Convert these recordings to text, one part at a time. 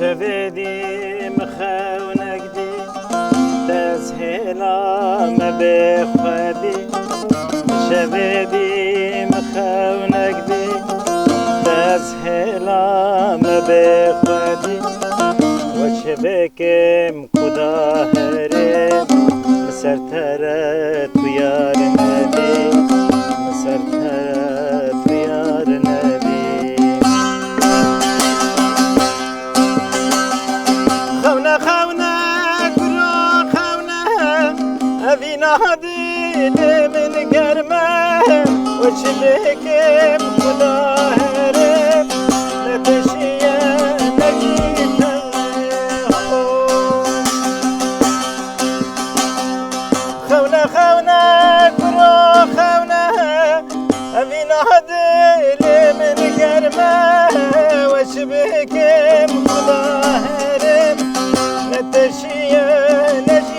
شویدیم خونک دی دست هلام به خودی شویدیم خونک دی دست هلام به خودی و چه بکم خدا هره مسر تره تو یار ندی مسر تره تو یار ندی اوینا دل من گرمه و چه بکم خدا هرم نتشیه نگیتم خونه خونه کرو خونه اوینا دل من گرمه و چه بکم خدا هرم نتشیه نگیتم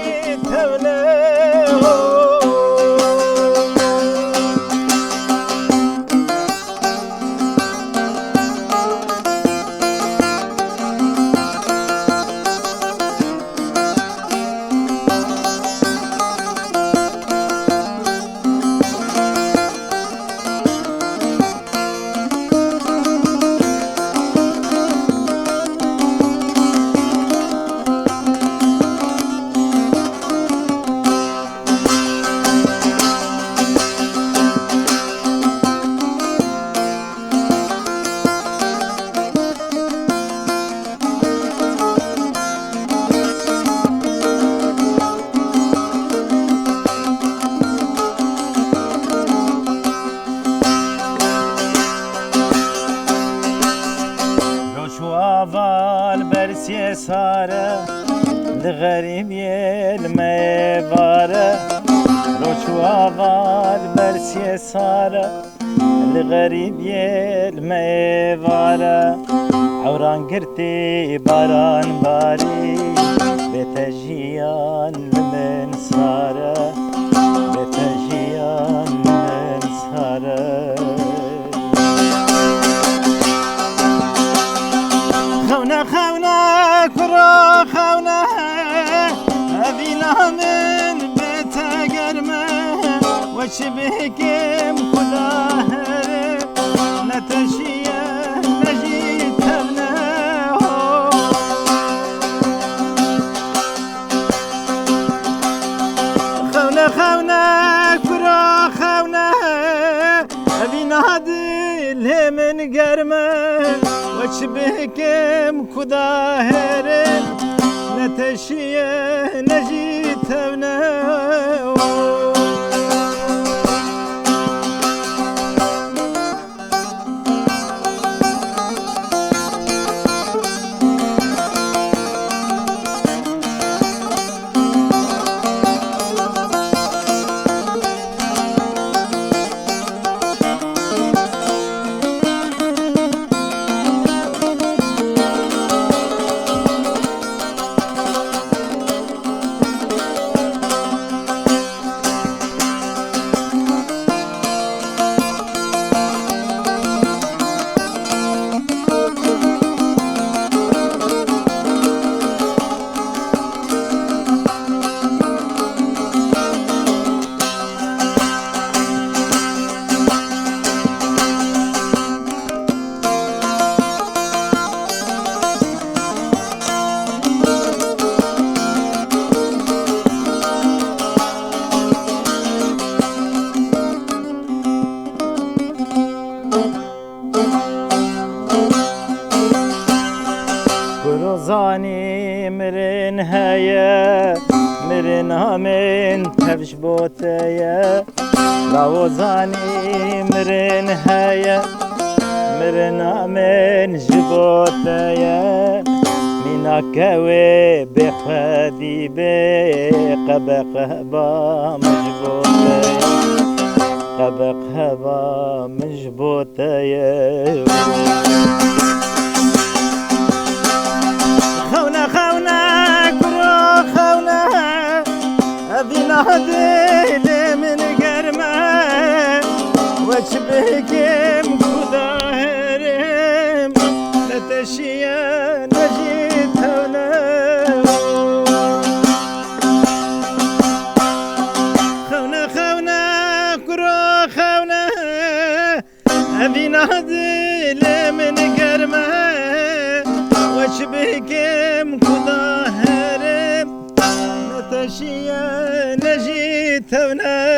اول برسی ساره لغریب یلمه واره روچو اول برسی ساره لغریب یلمه واره عوران گرتی باران باری بتجیان من ساره بتجیان من ساره خونه خونه کرا خونه اوینا من بتگرمه و چه بکم خدا هره نتشیه نجیتم نه خونه خونه کرا خونه اوینا دل من گرمه و چه بکم خدا هرم نتشیه نجیتم نه من تفش بوتيا راوزاني مرن هيا مرنا من جبوتيا مناكوي بخدي بقبق هبا مجبوتيا قبق هبا مجبوتيا خونا كرو خونا أبينا ديل من قرمة وشبهكم كداهرم نتشيا نجيت هونا خونا كرو خونا أبينا ديل من قرمة وشبهكم كداهرم نتشيا نجيت هونا